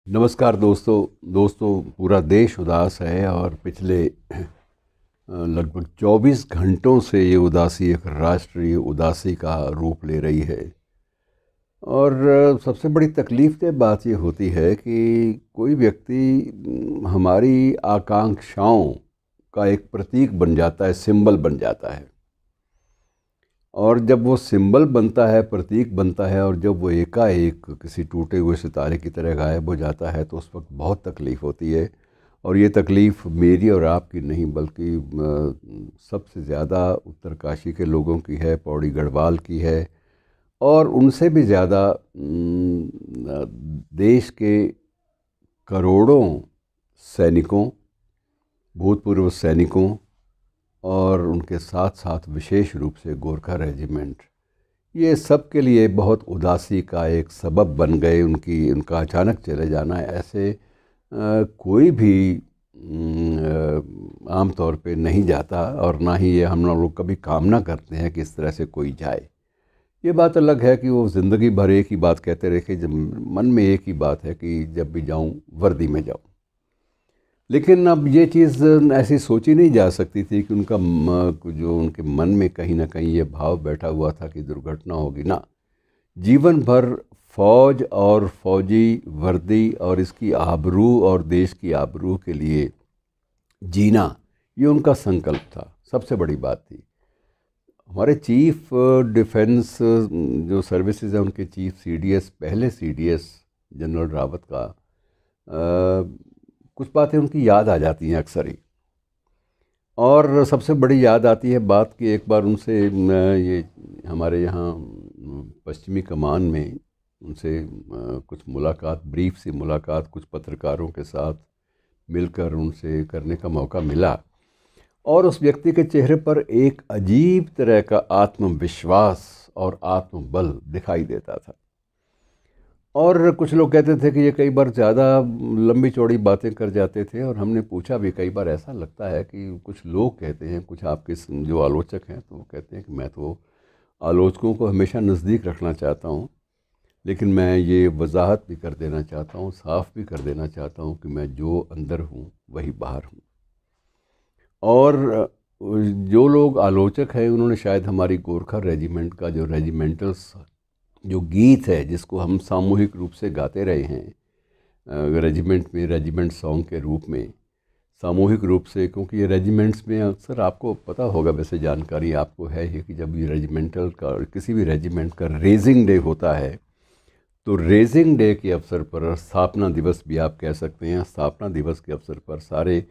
नमस्कार दोस्तों पूरा देश उदास है और पिछले लगभग 24 घंटों से ये उदासी एक राष्ट्रीय उदासी का रूप ले रही है। और सबसे बड़ी तकलीफ़देह बात ये होती है कि कोई व्यक्ति हमारी आकांक्षाओं का एक प्रतीक बन जाता है, सिंबल बन जाता है। और जब वो सिंबल बनता है, प्रतीक बनता है, और जब वो एकाएक किसी टूटे हुए सितारे की तरह गायब हो जाता है तो उस वक्त बहुत तकलीफ़ होती है। और ये तकलीफ़ मेरी और आपकी नहीं बल्कि सबसे ज़्यादा उत्तरकाशी के लोगों की है, पौड़ी गढ़वाल की है, और उनसे भी ज़्यादा देश के करोड़ों सैनिकों, भूतपूर्व सैनिकों और उनके साथ साथ विशेष रूप से गोरखा रेजिमेंट, ये सब के लिए बहुत उदासी का एक सबब बन गए। उनका अचानक चले जाना ऐसे कोई भी आम तौर पे नहीं जाता, और ना ही ये हम लोग कभी कामना करते हैं कि इस तरह से कोई जाए। ये बात अलग है कि वो ज़िंदगी भर एक ही बात कहते रहे कि जब मन में एक ही बात है कि जब भी जाऊं वर्दी में जाऊं। लेकिन अब ये चीज़ ऐसी सोची नहीं जा सकती थी कि जो उनके मन में कहीं ना कहीं ये भाव बैठा हुआ था कि दुर्घटना होगी। ना, जीवन भर फ़ौज और फ़ौजी वर्दी और इसकी आबरू और देश की आबरू के लिए जीना, ये उनका संकल्प था। सबसे बड़ी बात थी। हमारे चीफ डिफेंस जो सर्विसेज है, उनके चीफ सीडीएस, पहले सीडीएस जनरल रावत का कुछ बातें उनकी याद आ जाती हैं अक्सर ही। और सबसे बड़ी याद आती है बात कि एक बार उनसे ये हमारे यहाँ पश्चिमी कमान में उनसे कुछ मुलाकात, ब्रीफ सी मुलाकात कुछ पत्रकारों के साथ मिलकर उनसे करने का मौका मिला, और उस व्यक्ति के चेहरे पर एक अजीब तरह का आत्मविश्वास और आत्मबल दिखाई देता था। और कुछ लोग कहते थे कि ये कई बार ज़्यादा लंबी चौड़ी बातें कर जाते थे, और हमने पूछा भी कई बार, ऐसा लगता है कि कुछ लोग कहते हैं, कुछ आपके जो आलोचक हैं तो वो कहते हैं कि मैं तो आलोचकों को हमेशा नज़दीक रखना चाहता हूँ, लेकिन मैं ये वजाहत भी कर देना चाहता हूँ, साफ़ भी कर देना चाहता हूँ कि मैं जो अंदर हूँ वही बाहर हूँ। और जो लोग आलोचक हैं उन्होंने शायद हमारी गोरखा रेजिमेंट का जो रेजिमेंटल जो गीत है, जिसको हम सामूहिक रूप से गाते रहे हैं रेजिमेंट में, रेजिमेंट सॉन्ग के रूप में सामूहिक रूप से, क्योंकि ये रेजिमेंट्स में अक्सर आपको पता होगा, वैसे जानकारी आपको है ही कि जब ये रेजिमेंटल का किसी भी रेजिमेंट का रेजिंग डे होता है तो रेजिंग डे के अवसर पर, स्थापना दिवस भी आप कह सकते हैं, स्थापना दिवस के अवसर पर सारे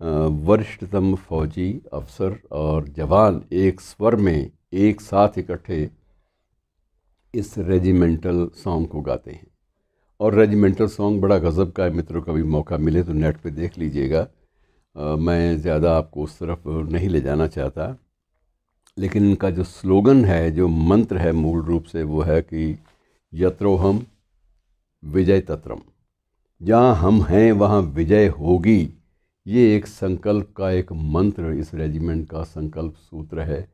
वरिष्ठतम फौजी अफसर और जवान एक स्वर में एक साथ इकट्ठे इस रेजिमेंटल सॉन्ग को गाते हैं। और रेजिमेंटल सॉन्ग बड़ा गज़ब का है। मित्रों, कभी मौका मिले तो नेट पे देख लीजिएगा। मैं ज़्यादा आपको उस तरफ नहीं ले जाना चाहता, लेकिन इनका जो स्लोगन है, जो मंत्र है, मूल रूप से वो है कि यत्रोहम विजय तत्रम, जहाँ हम हैं वहाँ विजय होगी। ये एक संकल्प का एक मंत्र इस रेजिमेंट का संकल्प सूत्र है।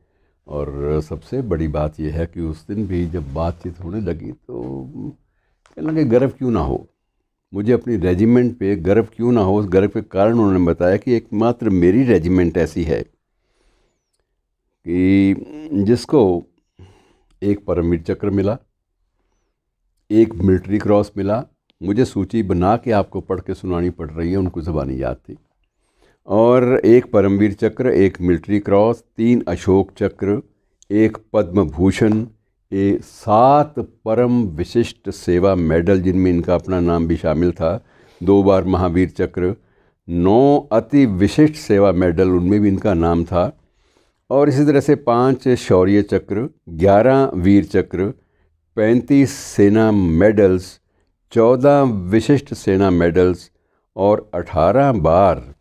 और सबसे बड़ी बात यह है कि उस दिन भी जब बातचीत होने लगी तो कहने लगे गर्व क्यों ना हो, मुझे अपनी रेजिमेंट पे गर्व क्यों ना हो। उस गर्व के कारण उन्होंने बताया कि एकमात्र मेरी रेजिमेंट ऐसी है कि जिसको एक परमवीर चक्र मिला, एक मिलिट्री क्रॉस मिला। मुझे सूची बना के आपको पढ़ के सुनानी पड़ रही है, उनको ज़बानी याद थी। और एक परमवीर चक्र, एक मिलिट्री क्रॉस, 3 अशोक चक्र, एक पद्म भूषण, 7 परम विशिष्ट सेवा मेडल जिनमें इनका अपना नाम भी शामिल था, 2 बार महावीर चक्र, 9 अति विशिष्ट सेवा मेडल, उनमें भी इनका नाम था। और इसी तरह से 5 शौर्य चक्र, 11 वीर चक्र, 35 सेना मेडल्स, 14 विशिष्ट सेना मेडल्स, और 18 बार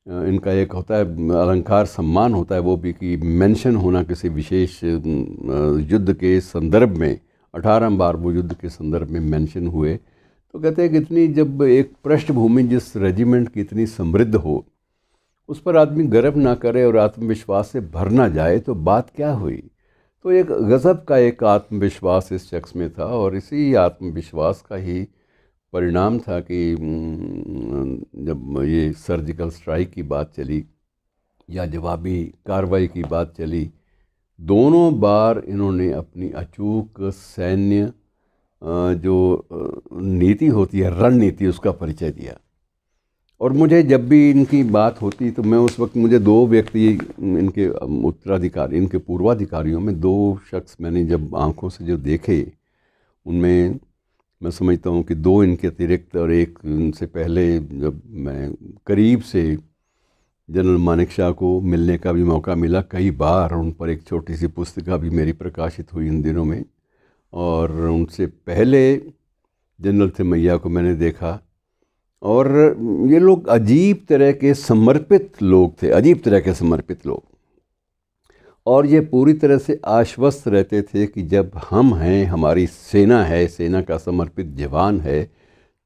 इनका एक होता है अलंकार सम्मान होता है, वो भी कि मेंशन होना किसी विशेष युद्ध के संदर्भ में। 18 बार वो युद्ध के संदर्भ में मेंशन हुए। तो कहते हैं कि इतनी जब एक पृष्ठभूमि जिस रेजिमेंट की इतनी समृद्ध हो, उस पर आदमी गर्व ना करे और आत्मविश्वास से भर ना जाए तो बात क्या हुई। तो एक गज़ब का एक आत्मविश्वास इस शख्स में था, और इसी आत्मविश्वास का ही परिणाम था कि जब ये सर्जिकल स्ट्राइक की बात चली या जवाबी कार्रवाई की बात चली, दोनों बार इन्होंने अपनी अचूक सैन्य जो नीति होती है, रणनीति, उसका परिचय दिया। और मुझे जब भी इनकी बात होती तो मैं उस वक्त, मुझे दो व्यक्ति, इनके उत्तराधिकारी, इनके पूर्वाधिकारियों में दो शख्स मैंने जब आंखों से जो देखे, उनमें मैं समझता हूँ कि दो इनके अतिरिक्त और एक इनसे पहले, जब मैं करीब से जनरल मानेकशॉ को मिलने का भी मौका मिला कई बार, उन पर एक छोटी सी पुस्तिका भी मेरी प्रकाशित हुई इन दिनों में, और उनसे पहले जनरल थिमैया को मैंने देखा। और ये लोग अजीब तरह के समर्पित लोग थे, अजीब तरह के समर्पित लोग, और ये पूरी तरह से आश्वस्त रहते थे कि जब हम हैं, हमारी सेना है, सेना का समर्पित जवान है,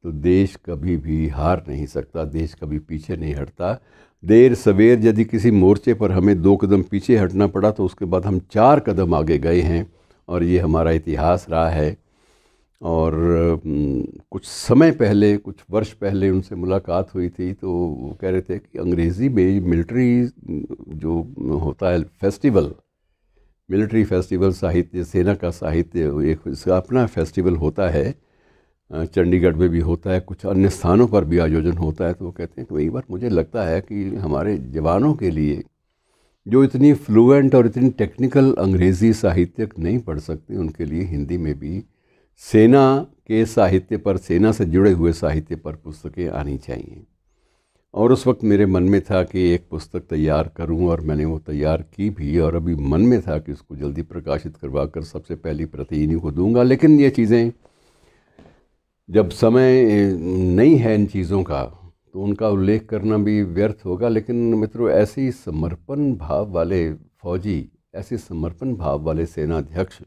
तो देश कभी भी हार नहीं सकता, देश कभी पीछे नहीं हटता। देर सवेर यदि किसी मोर्चे पर हमें 2 कदम पीछे हटना पड़ा तो उसके बाद हम 4 कदम आगे गए हैं, और ये हमारा इतिहास रहा है। और कुछ समय पहले, कुछ वर्ष पहले उनसे मुलाकात हुई थी, तो वो कह रहे थे कि अंग्रेज़ी में मिलिट्री जो होता है फेस्टिवल, मिलिट्री फेस्टिवल, साहित्य, सेना का साहित्य, एक इसका अपना फेस्टिवल होता है, चंडीगढ़ में भी होता है, कुछ अन्य स्थानों पर भी आयोजन होता है। तो वो कहते हैं कि कई बार मुझे लगता है कि हमारे जवानों के लिए, जो इतनी फ्लुएंट और इतनी टेक्निकल अंग्रेज़ी साहित्य नहीं पढ़ सकते, उनके लिए हिंदी में भी सेना के साहित्य पर, सेना से जुड़े हुए साहित्य पर पुस्तकें आनी चाहिए। और उस वक्त मेरे मन में था कि एक पुस्तक तैयार करूं, और मैंने वो तैयार की भी, और अभी मन में था कि उसको जल्दी प्रकाशित करवा कर सबसे पहली प्रति इन्हीं को दूंगा। लेकिन ये चीज़ें, जब समय नहीं है इन चीज़ों का, तो उनका उल्लेख करना भी व्यर्थ होगा। लेकिन मित्रों, ऐसी समर्पण भाव वाले फौजी, ऐसे समर्पण भाव वाले सेनाध्यक्ष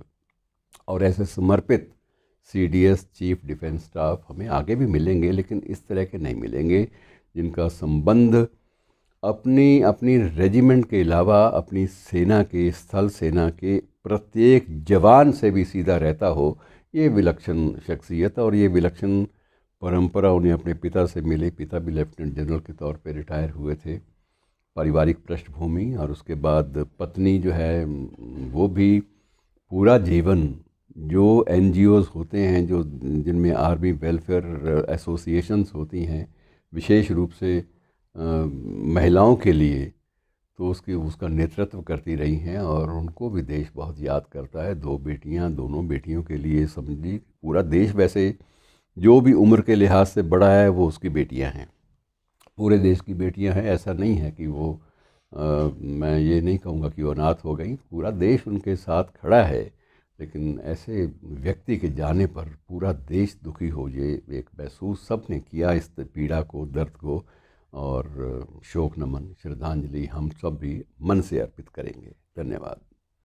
और ऐसे समर्पित CDS, चीफ डिफेंस स्टाफ, हमें आगे भी मिलेंगे, लेकिन इस तरह के नहीं मिलेंगे जिनका संबंध अपनी रेजिमेंट के अलावा अपनी सेना के, स्थल सेना के प्रत्येक जवान से भी सीधा रहता हो। ये विलक्षण शख्सियत और ये विलक्षण परंपरा उन्हें अपने पिता से मिले। पिता भी लेफ्टिनेंट जनरल के तौर पे रिटायर हुए थे, पारिवारिक पृष्ठभूमि, और उसके बाद पत्नी जो है वो भी पूरा जीवन जो NGOs होते हैं, जो जिनमें आर्मी वेलफेयर एसोसिएशंस होती हैं, विशेष रूप से महिलाओं के लिए, तो उसका नेतृत्व करती रही हैं, और उनको भी देश बहुत याद करता है। 2 बेटियां, दोनों बेटियों के लिए समझिए पूरा देश, वैसे जो भी उम्र के लिहाज से बड़ा है वो उसकी बेटियां हैं, पूरे देश की बेटियां हैं। ऐसा नहीं है कि वो मैं ये नहीं कहूँगा कि वो अनाथ हो गई, पूरा देश उनके साथ खड़ा है। लेकिन ऐसे व्यक्ति के जाने पर पूरा देश दुखी हो, ये एक महसूस सबने किया, इस पीड़ा को, दर्द को, और शोक नमन, श्रद्धांजलि हम सब भी मन से अर्पित करेंगे। धन्यवाद।